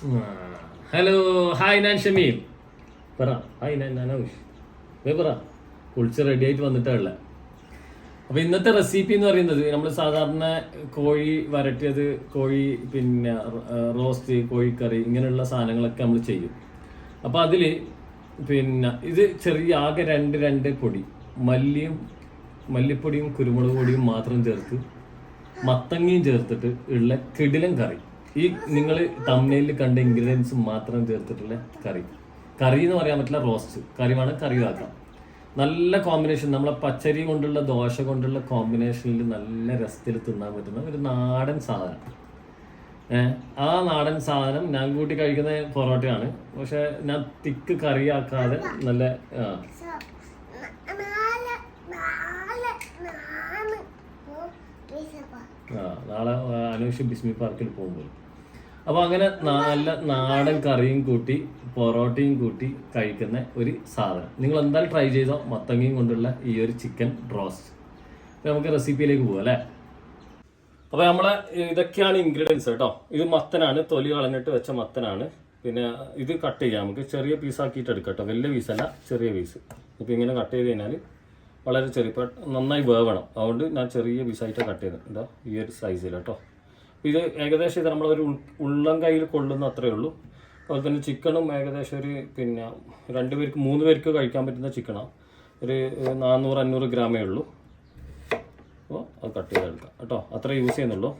Hello hi ഞാൻ ഷമീം പറ. Hi ഞാൻ അനൗഷ് പറ. കുളിച്ച് റെഡി ആയിട്ട് വന്നിട്ടുള്ള. അപ്പോൾ ഇന്നത്തെ റെസിപ്പി എന്ന് പറയുന്നത് നമ്മൾ സാധാരണ കോഴി വരട്ടിയത്, കോഴി പിന്നെ റോസ്റ്റ്, കോഴിക്കറി ഇങ്ങനെയുള്ള സാധനങ്ങളൊക്കെ നമ്മൾ ചെയ്യും. അപ്പോൾ അതിൽ പിന്നെ ഇത് ചെറിയ ആകെ രണ്ട് പൊടി, മല്ലിപ്പൊടിയും കുരുമുളക് പൊടിയും മാത്രം ചേർത്ത് മത്തങ്ങയും ചേർത്തിട്ട് ഉള്ള കിടിലൻ കറി. ഈ നിങ്ങൾ തമിഴിൽ കണ്ട ഇൻഗ്രീഡിയൻസ് മാത്രം ചേർത്തിട്ടുള്ള കറി എന്ന് പറയാൻ പറ്റില്ല, റോസ്റ്റ് കറി വേണം, കറി ആക്കാം. നല്ല കോമ്പിനേഷൻ, നമ്മളെ പച്ചരി കൊണ്ടുള്ള ദോശ കൊണ്ടുള്ള കോമ്പിനേഷനിൽ നല്ല രസത്തിൽ തിന്നാൻ പറ്റുന്ന ഒരു നാടൻ സാധനം. ആ നാടൻ സാധനം ഞാൻ കൂട്ടി കഴിക്കുന്ന പൊറോട്ടയാണ്. പക്ഷെ ഞാൻ തിക്ക് കറിയാക്കാതെ നല്ല നാളെ അനൂഷ് ബിസ്മി പാർക്കിൽ പോകുമ്പോൾ. അപ്പോൾ അങ്ങനെ നല്ല നാടൻ കറിയും കൂട്ടി പൊറോട്ടയും കൂട്ടി കഴിക്കുന്ന ഒരു സാധനം നിങ്ങൾ എന്തായാലും ട്രൈ ചെയ്തോ, മത്തങ്ങയും കൊണ്ടുള്ള ഈ ഒരു ചിക്കൻ റോസ്റ്റ്. നമുക്ക് റെസിപ്പിയിലേക്ക് പോകാം അല്ലേ. അപ്പോൾ നമ്മളെ ഇതൊക്കെയാണ് ഇൻഗ്രീഡിയൻസ് കേട്ടോ. ഇത് മത്തനാണ്, തൊലി കളഞ്ഞിട്ട് വെച്ച മത്തനാണ്. പിന്നെ ഇത് കട്ട് ചെയ്യാം, നമുക്ക് ചെറിയ പീസാക്കിയിട്ട് എടുക്കാം കേട്ടോ, വലിയ പീസല്ല, ചെറിയ പീസ്. ഇപ്പോൾ ഇങ്ങനെ കട്ട് ചെയ്ത് കഴിഞ്ഞാൽ വളരെ ചെറിയ, നന്നായി വേവണം, അതുകൊണ്ട് ഞാൻ ചെറിയ പീസായിട്ട് കട്ട് ചെയ്ത് എന്താ ഈ ഒരു സൈസിൽ കേട്ടോ. ഇത് ഏകദേശം ഇത് നമ്മളൊരു ഉള്ളം കയ്യിൽ കൊള്ളുന്ന അത്രയേ ഉള്ളൂ. അതുപോലെ തന്നെ ചിക്കനും ഏകദേശം ഒരു പിന്നെ 2 പേർക്ക് 3 പേർക്ക് കഴിക്കാൻ പറ്റുന്ന ചിക്കനാണ്. ഒരു 400-500 ഗ്രാമേ ഉള്ളൂ. അപ്പോൾ അത് കട്ട് ചെയ്തെടുക്കാം കേട്ടോ, അത്ര യൂസ് ചെയ്യുന്നുള്ളൂ.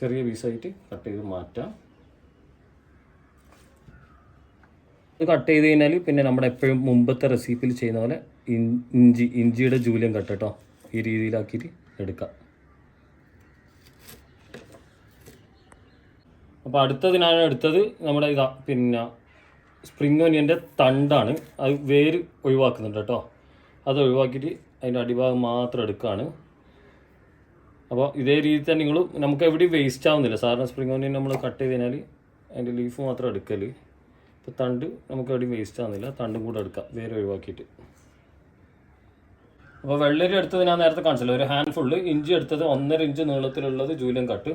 ചെറിയ പീസായിട്ട് കട്ട് ചെയ്ത് മാറ്റാം. ഇത് കട്ട് ചെയ്ത് കഴിഞ്ഞാൽ പിന്നെ നമ്മുടെ എപ്പോഴും മുമ്പത്തെ റെസിപ്പിയിൽ ചെയ്യുന്ന പോലെ ഇഞ്ചിയുടെ ജൂലിയം കട്ട് കേട്ടോ, ഈ രീതിയിലാക്കിയിട്ട് എടുക്കാം. അപ്പോൾ അടുത്തതിനാണ് എടുത്തത് നമ്മുടെ ഇതാ പിന്നെ സ്പ്രിംഗ് ഓനിയൻ്റെ തണ്ടാണ്. അത് വേര് ഒഴിവാക്കുന്നുണ്ട് കേട്ടോ, അത് ഒഴിവാക്കിയിട്ട് അതിൻ്റെ അടിഭാഗം മാത്രം എടുക്കുകയാണ്. അപ്പോൾ ഇതേ രീതി തന്നെ നമുക്ക് എവിടെയും വേസ്റ്റ് ആവുന്നില്ല. സാധാരണ സ്പ്രിംഗ് ഓനിയൻ നമ്മൾ കട്ട് ചെയ്ത് കഴിഞ്ഞാൽ അതിൻ്റെ ലീഫ് മാത്രം എടുക്കൽ. ഇപ്പോൾ തണ്ട് നമുക്ക് എവിടെയും വേസ്റ്റ് ആവുന്നില്ല, തണ്ടും കൂടെ എടുക്കാം വേര് ഒഴിവാക്കിയിട്ട്. അപ്പോൾ വെള്ളരി എടുത്തത് ഞാൻ നേരത്തെ കാണിച്ചല്ലോ, ഒരു ഹാൻഡ് ഫുള്ള്. ഇഞ്ചി എടുത്തത് 1.5 ഇഞ്ച് നീളത്തിലുള്ളത് ജൂലിയം കട്ട്.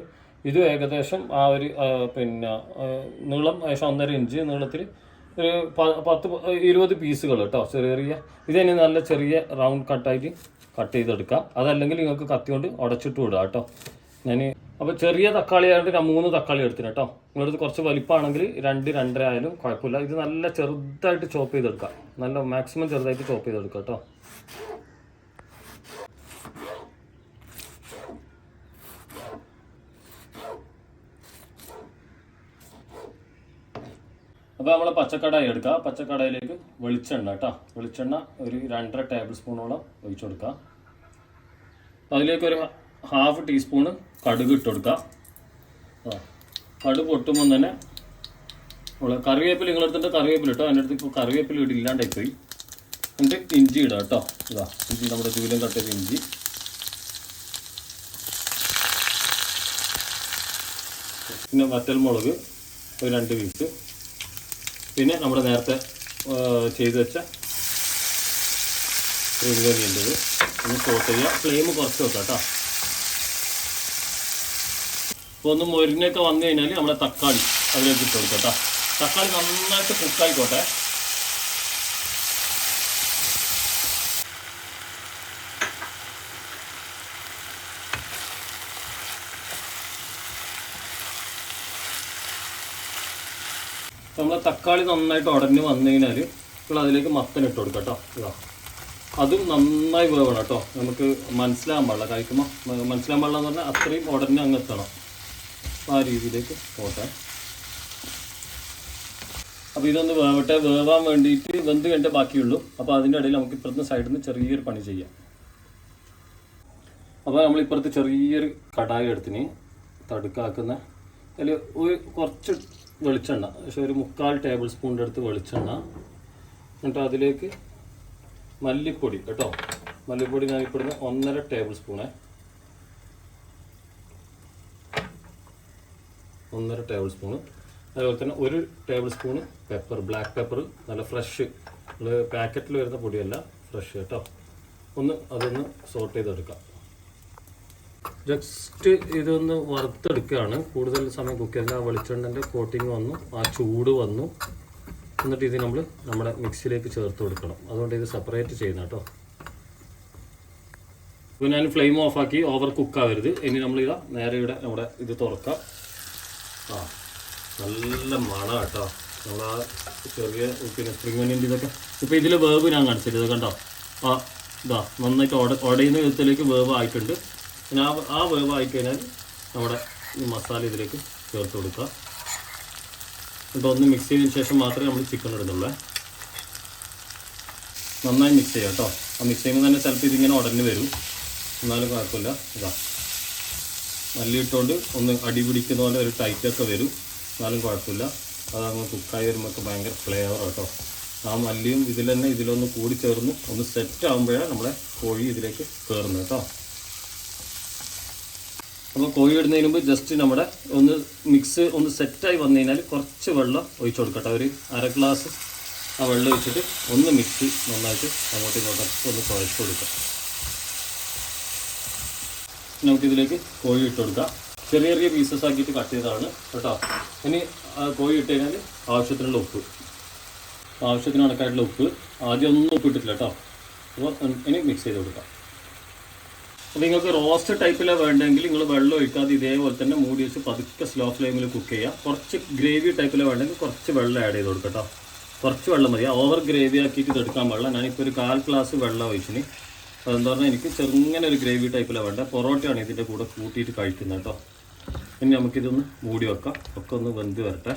ഇത് ഏകദേശം ആ ഒരു പിന്നെ നീളം ഏകദേശം 1.5 ഇഞ്ച് നീളത്തിൽ ഒരു 10-20 പീസുകൾ കേട്ടോ, ചെറിയ. ഇതിന് നല്ല ചെറിയ റൗണ്ട് കട്ടായിട്ട് കട്ട് ചെയ്തെടുക്കാം. അതല്ലെങ്കിൽ നിങ്ങൾക്ക് കത്തി കൊണ്ട് ഉടച്ചിട്ട് വിടുക കേട്ടോ. ഞാൻ അപ്പോൾ ചെറിയ തക്കാളി ആയതുകൊണ്ട് ഞാൻ 3 തക്കാളി എടുത്തിന് കേട്ടോ. നിങ്ങളടുത്ത് കുറച്ച് വലിപ്പമാണെങ്കിൽ 2-2.5 ആയാലും കുഴപ്പമില്ല. ഇത് നല്ല ചെറുതായിട്ട് ചോപ്പ് ചെയ്തെടുക്കാം, നല്ല മാക്സിമം ചെറുതായിട്ട് ചോപ്പ് ചെയ്തെടുക്കാം കേട്ടോ. അപ്പോൾ നമ്മൾ പച്ചക്കടായി എടുക്കുക. പച്ചക്കടായിലേക്ക് വെളിച്ചെണ്ണ കേട്ടോ, വെളിച്ചെണ്ണ ഒരു 2.5 ടേബിൾ സ്പൂണോളം ഒഴിച്ചു കൊടുക്കുക. അതിലേക്ക് ഒരു 1/2 ടീസ്പൂണ് കടുക് ഇട്ട് കൊടുക്കുക. കടുക് പൊട്ടുമ്പോൾ തന്നെ കറിവേപ്പില, നിങ്ങളെടുത്തിട്ട് കറിവേപ്പില ഇട്ടോ, എൻ്റെ അടുത്ത് ഇപ്പോൾ കറിവേപ്പില ഇല്ലാണ്ടായി പോയി. എന്നിട്ട് ഇഞ്ചി ഇടുക കേട്ടോ. ഇതാ ഇഞ്ചി, നമ്മുടെ ജൂലിയം കട്ട് ചെയ്ത ഇഞ്ചി. പിന്നെ വറ്റൽമുളക് ഒരു 2 പീസ്. പിന്നെ നമ്മുടെ നേരത്തെ ചെയ്ത് വെച്ച സ്പ്രിംഗ് ഒന്ന് സോട്ട് ചെയ്യുക. ഫ്ലെയിം കുറച്ച് വെക്കാം കേട്ടോ. അപ്പോൾ ഒന്ന് മൊരിഞ്ഞൊക്കെ വന്നു കഴിഞ്ഞാൽ നമ്മുടെ തക്കാളി അതിലേക്ക് ഇട്ട് കൊടുക്കാം കേട്ടോ. തക്കാളി നന്നായിട്ട് കുക്കായിക്കോട്ടെ. നമ്മൾ തക്കാളി നന്നായിട്ട് ഉടഞ്ഞ് വന്നു കഴിഞ്ഞാൽ ഇപ്പോൾ അതിലേക്ക് മത്തൻ ഇട്ട് കൊടുക്കാം കേട്ടോ. ഇതാ അതും നന്നായി വേവണം കേട്ടോ, നമുക്ക് മനസ്സിലാകാൻ പാടില്ല, കഴിക്കുമ്പോൾ മനസ്സിലാകാൻ പാടില്ല എന്ന് പറഞ്ഞാൽ അത്രയും ഉടനെ അങ്ങ് എത്തണം. ആ രീതിയിലേക്ക് പോട്ടെ. അപ്പോൾ ഇതൊന്ന് വേവട്ടെ. വേവാൻ വേണ്ടിയിട്ട് വെന്ത് കഴിഞ്ഞിട്ട് ബാക്കിയുള്ളൂ. അപ്പോൾ അതിൻ്റെ ഇടയിൽ നമുക്ക് ഇപ്പുറത്തെ സൈഡിൽ നിന്ന് ചെറിയൊരു പണി ചെയ്യാം. അപ്പോൾ നമ്മളിപ്പുറത്ത് ചെറിയൊരു കടായി എടുത്തിന് തടുക്കാക്കുന്ന അതിൽ കുറച്ച് വെളിച്ചെണ്ണ, പക്ഷേ ഒരു 3/4 ടേബിൾ സ്പൂണിൻ്റെ അടുത്ത് വെളിച്ചെണ്ണ. എന്നിട്ട് അതിലേക്ക് മല്ലിപ്പൊടി കേട്ടോ. മല്ലിപ്പൊടി ഞാൻ ഇപ്പോഴും 1.5 ടേബിൾ സ്പൂണേ, 1.5 ടേബിൾ സ്പൂണ്. അതുപോലെ തന്നെ 1 table spoon pepper, black pepper, നല്ല ഫ്രഷ്, പാക്കറ്റിൽ വരുന്ന പൊടിയല്ല, ഫ്രഷ് കേട്ടോ. അതൊന്ന് സോട്ട് ചെയ്തെടുക്കാം. ജസ്റ്റ് ഇതൊന്ന് വറുത്തെടുക്കുകയാണ്. കൂടുതൽ സമയം കുക്ക് ചെയ്യില്ല. ആ വെളിച്ചെണ്ണൻ്റെ കോട്ടിങ് വന്നു, ആ ചൂട് വന്നു. എന്നിട്ട് ഇത് നമ്മൾ നമ്മുടെ മിക്സിയിലേക്ക് ചേർത്ത് കൊടുക്കണം. അതുകൊണ്ട് ഇത് സെപ്പറേറ്റ് ചെയ്യുന്ന കേട്ടോ. ഇപ്പോൾ ഞാൻ ഫ്ലെയിം ഓഫാക്കി, ഓവർ കുക്കാവരുത്. ഇനി നമ്മളിതാ നേരെ ഇവിടെ നമ്മുടെ ഇത് തുറക്കാം. ആ നല്ല മണം കേട്ടോ. നമ്മൾ ആ ചെറിയ പിന്നെ സ്പ്രിംഗ് ഒനിയൻ്റെ ഇതൊക്കെ ഇപ്പോൾ ഇതിൽ വേവ് ഞാൻ കാണിച്ചിട്ട് ഇത് കണ്ടോ. ആ ഇതാ നന്നായിട്ട് ഉടയുന്ന വിധത്തിലേക്ക് വേവ് ആയിട്ടുണ്ട്. പിന്നെ ആ വേവ് ആയിക്കഴിഞ്ഞാൽ നമ്മുടെ ഈ മസാല ഇതിലേക്ക് ചേർത്ത് കൊടുക്കുക. എന്നിട്ട് ഒന്ന് മിക്സ് ചെയ്തതിന് ശേഷം മാത്രമേ നമ്മൾ ചിക്കൻ ഇടുന്നുള്ളൂ. നന്നായി മിക്സ് ചെയ്യാം കേട്ടോ. ആ മിക്സ് ചെയ്യുമ്പോൾ തന്നെ ചിലപ്പോൾ ഇതിങ്ങനെ ഉടഞ്ഞ് വരും, എന്നാലും കുഴപ്പമില്ല. ഇതാ മല്ലി ഇട്ടുകൊണ്ട് ഒന്ന് അടി പിടിക്കുന്ന പോലെ ഒരു ടൈറ്റൊക്കെ വരും, എന്നാലും കുഴപ്പമില്ല. അതങ്ങ് കുക്കായി വരുമ്പോൾ ഭയങ്കര ഫ്ലേവർ കേട്ടോ. ആ മല്ലിയും ഇതിൽ തന്നെ ഇതിലൊന്ന് കൂടി ചേർന്ന് ഒന്ന് സെറ്റ് ആകുമ്പോഴാണ് നമ്മുടെ കോഴി ഇതിലേക്ക് കയറുന്നത് കേട്ടോ. അപ്പോൾ കോഴി ഇടുന്നതിന് മുമ്പ് ജസ്റ്റ് നമ്മുടെ ഒന്ന് മിക്സ് ഒന്ന് സെറ്റായി വന്നു കഴിഞ്ഞാൽ കുറച്ച് വെള്ളം ഒഴിച്ചു കൊടുക്കട്ടെ. ഒരു അര ഗ്ലാസ് ആ വെള്ളം ഒഴിച്ചിട്ട് ഒന്ന് മിക്സ് നന്നായിട്ട് അങ്ങോട്ടും ഇങ്ങോട്ടും ഒന്ന് കുഴച്ച് കൊടുക്കാം. നമുക്കിതിലേക്ക് കോഴി ഇട്ട് കൊടുക്കാം. ചെറിയ ചെറിയ പീസസ് ആക്കിയിട്ട് കട്ട് ചെയ്തതാണ് കേട്ടോ. ഇനി കോഴി ഇട്ട് കഴിഞ്ഞാൽ ആവശ്യത്തിനുള്ള ഉപ്പ്, ആവശ്യത്തിന് കണക്കായിട്ടുള്ള ഉപ്പ്. ആദ്യം ഒന്നും ഉപ്പിട്ടിട്ടില്ല കേട്ടോ. അപ്പോൾ ഇനി മിക്സ് ചെയ്ത് കൊടുക്കാം. അപ്പോൾ നിങ്ങൾക്ക് റോസ്റ്റ് ടൈപ്പിലാണ് വേണ്ടെങ്കിൽ നിങ്ങൾ വെള്ളം ഒഴിക്കാതെ ഇതേപോലെ തന്നെ മൂടി വെച്ച് പതുക്കെ സ്ലോ ഫ്ലെയിമിൽ കുക്ക് ചെയ്യുക. കുറച്ച് ഗ്രേവി ടൈപ്പിലാണ് വേണ്ടെങ്കിൽ കുറച്ച് വെള്ളം ആഡ് ചെയ്ത് കൊടുക്കാം കേട്ടോ. കുറച്ച് വെള്ളം മതി. ഓവർ ഗ്രേവി ആക്കിയിട്ട് ഇത് എടുക്കാൻ പാടില്ല. ഞാനിപ്പോൾ ഒരു 1/4 ഗ്ലാസ് വെള്ളം ഒഴിച്ചിന്. അതെന്താ പറഞ്ഞാൽ എനിക്ക് ചെറുങ്ങനെ ഒരു ഗ്രേവി ടൈപ്പിലാണ് വേണ്ടത്. പൊറോട്ടയാണ് ഇതിൻ്റെ കൂടെ കൂട്ടിയിട്ട് കഴിക്കുന്നത് കേട്ടോ. ഇനി നമുക്കിതൊന്ന് മൂടി വെക്കാം. ഒക്കെ ഒന്ന് വെന്ത് വരട്ടെ.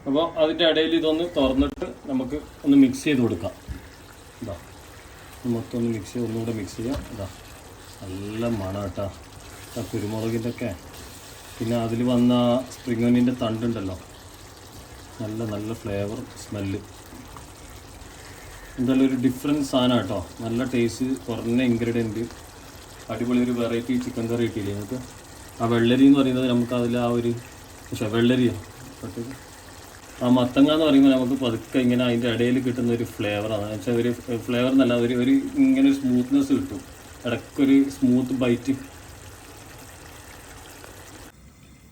അപ്പോൾ അതിൻ്റെ ഇടയിൽ ഇതൊന്ന് തുറന്നിട്ട് നമുക്ക് ഒന്ന് മിക്സ് ചെയ്ത് കൊടുക്കാം. ഇതാ മൊത്തം ഒന്ന് മിക്സ് ചെയ്ത് ഒന്നുകൂടെ മിക്സ് ചെയ്യാം. ഇതാ നല്ല മണം കേട്ടോ ആ കുരുമുളകിൻ്റെ ഒക്കെ. പിന്നെ അതിൽ വന്ന സ്പ്രിംഗ് ഒനിയൻ്റെ തണ്ടുണ്ടല്ലോ, നല്ല നല്ല ഫ്ലേവർ സ്മെല്ല്. എന്തായാലും ഒരു ഡിഫറെൻറ്റ് സാധനം കേട്ടോ. നല്ല ടേസ്റ്റ്, കുറഞ്ഞ ഇൻഗ്രീഡിയൻറ്റ്, അടിപൊളി ഒരു വെറൈറ്റി ചിക്കൻ കറി കിട്ടിയില്ലേ നിങ്ങൾക്ക്. ആ വെള്ളരി എന്ന് പറയുന്നത് നമുക്ക് അതിൽ ആ ഒരു വെള്ളരിയോ ആ മത്തങ്ങ എന്ന് പറയുമ്പോൾ നമുക്ക് പതുക്കെ ഇങ്ങനെ അതിൻ്റെ ഇടയിൽ കിട്ടുന്ന ഒരു ഫ്ലേവറാണ്. എന്ന് വെച്ചാൽ ഒരു ഫ്ലേവർ എന്നല്ല, ഒരു ഇങ്ങനെ ഒരു സ്മൂത്ത്നെസ് കിട്ടും, ഇടയ്ക്കൊരു സ്മൂത്ത് ബൈറ്റ്.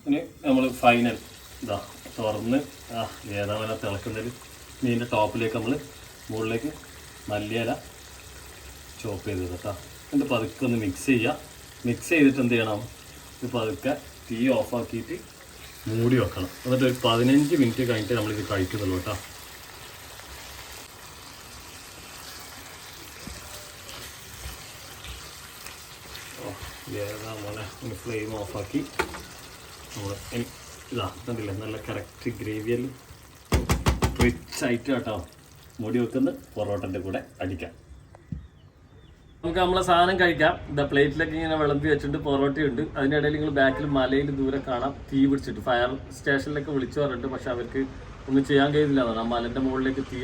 ഇനി നമ്മൾ ഫൈനൽ ഇതാ തുറന്ന് ഏതാ വല്ല തിളക്കുന്നതിൽ ഇതിൻ്റെ ടോപ്പിലേക്ക് നമ്മൾ മുകളിലേക്ക് മല്ലിയില ചോപ്പ് ചെയ്ത് കേട്ടോ. എന്നിട്ട് പതുക്കെ ഒന്ന് മിക്സ് ചെയ്യുക. മിക്സ് ചെയ്തിട്ട് എന്ത് ചെയ്യണം, ഇത് പതുക്കെ തീ ഓഫാക്കിയിട്ട് മൂടി വെക്കണം. എന്നിട്ട് ഒരു 15 മിനിറ്റ് കഴിഞ്ഞിട്ട് നമ്മളിത് കഴിക്കുന്നുള്ളൂ കേട്ടോ. ഏതാ മോനെ ഒന്ന് ഫ്ലെയിം ഓഫാക്കി നമ്മൾ ഇതാ കണ്ടില്ലേ നല്ല കറക്റ്റ് ഗ്രേവിയിൽ റിച്ച് ആയിട്ട് കേട്ടോ മൂടി വെക്കുന്ന പൊറോട്ടൻ്റെ കൂടെ അടിക്കാം. നമുക്ക് നമ്മളെ സാധനം കഴിക്കാം. ഇതാ പ്ലേറ്റിലൊക്കെ ഇങ്ങനെ വിളമ്പി വെച്ചിട്ട് പൊറോട്ടയുണ്ട്. അതിനിടയിൽ നിങ്ങൾ ബാക്കിൽ മലയിൽ ദൂരെ കാണാം തീ പിടിച്ചിട്ട്. ഫയർ സ്റ്റേഷനിലൊക്കെ വിളിച്ചു പറഞ്ഞിട്ട് പക്ഷെ അവർക്ക് ഒന്നും ചെയ്യാൻ കഴിയുന്നില്ല എന്നാണ്. ആ മലൻ്റെ മുകളിലേക്ക് തീ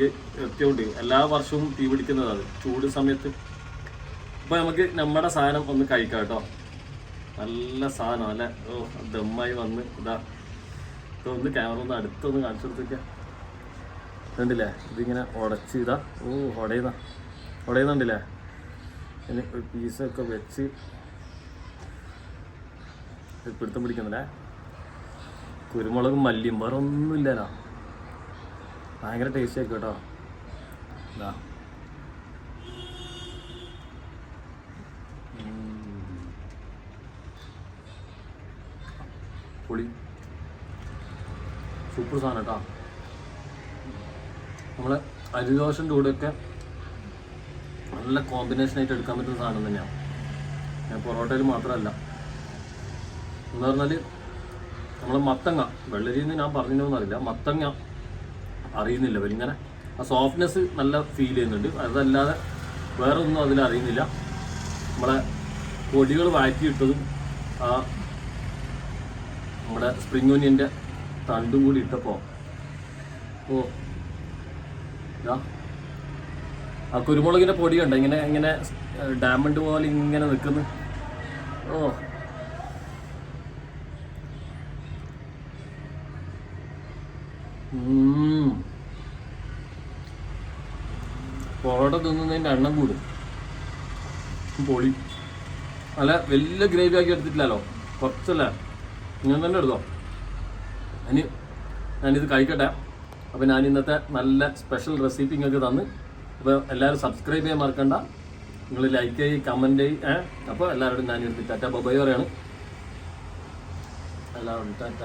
എത്തിയോണ്ട് എല്ലാ വർഷവും തീ പിടിക്കുന്നതാണ് ചൂട് സമയത്ത്. അപ്പോൾ നമുക്ക് നമ്മുടെ സാധനം ഒന്ന് കഴിക്കാം കേട്ടോ. നല്ല സാധനം അല്ലേ. ഓ ദമ്മായി വന്ന് ഇതാ ഇതൊന്ന് ക്യാമറ ഒന്ന് അടുത്തൊന്ന് കാണിച്ചു കൊടുത്തേക്കാം. കണ്ടില്ലേ ഇതിങ്ങനെ ഉടച്ച് ഇതാ ഉടയുന്നുണ്ടല്ലേ. ഇനി ഒരു പീസൊക്കെ വെച്ച് പിടുത്തം പിടിക്കുന്നില്ലേ. കുരുമുളകും മല്ലിയും വേറെ ഒന്നുമില്ലല്ലോ. ഭയങ്കര ടേസ്റ്റ് ആയിരിക്കും കേട്ടോ. ഇതാ പൊളി സൂപ്പർ സാധനം കേട്ടോ. നമ്മളെ അരിദോശൻ്റെ കൂടെയൊക്കെ നല്ല കോമ്പിനേഷനായിട്ട് എടുക്കാൻ പറ്റുന്ന സാധനം തന്നെയാണ്. ഞാൻ പൊറോട്ടയിൽ മാത്രമല്ല എന്ന് പറഞ്ഞാൽ നമ്മൾ മത്തങ്ങ വെള്ളരിന്ന് ഞാൻ പറഞ്ഞിട്ടൊന്നും അറിയില്ല. മത്തങ്ങ അറിയുന്നില്ല വലിങ്ങനെ ആ സോഫ്റ്റ്നെസ് നല്ല ഫീൽ ചെയ്യുന്നുണ്ട്. അതല്ലാതെ വേറെ ഒന്നും അതിൽ അറിയുന്നില്ല. നമ്മളെ പൊടികൾ വഴറ്റിയിട്ടതും ആ നമ്മുടെ സ്പ്രിംഗ് ഓനിയൻ്റെ തണ്ടും കൂടി ഇട്ടപ്പോൾ ആ കുരുമുളകിൻ്റെ പൊടി കണ്ട ഇങ്ങനെ ഇങ്ങനെ ഡയമണ്ട് പോലെ ഇങ്ങനെ നിൽക്കുന്നു. പൊറോട്ട തിന്നുന്നതിൻ്റെ എണ്ണം കൂടും. പൊളി. അല്ല വലിയ ഗ്രേവി ആക്കി എടുത്തിട്ടില്ലല്ലോ, കുറച്ചല്ലേ, ഇങ്ങനെ തന്നെ എടുത്തോ. ഞാനിത് കഴിക്കട്ടെ. അപ്പോൾ ഞാൻ ഇന്നത്തെ നല്ല സ്പെഷ്യൽ റെസിപ്പി നിങ്ങൾക്ക് തന്ന്. അപ്പോൾ എല്ലാവരും സബ്സ്ക്രൈബ് ചെയ്യാൻ മറക്കണ്ട, നിങ്ങൾ ലൈക്ക് ചെയ്യ്, കമൻറ്റ് ചെയ്യ്. അപ്പോൾ എല്ലാവരോടും ഞാൻ എടുത്ത് ടാറ്റ ബൈ പറയാണ്. എല്ലാവരും ടാറ്റ.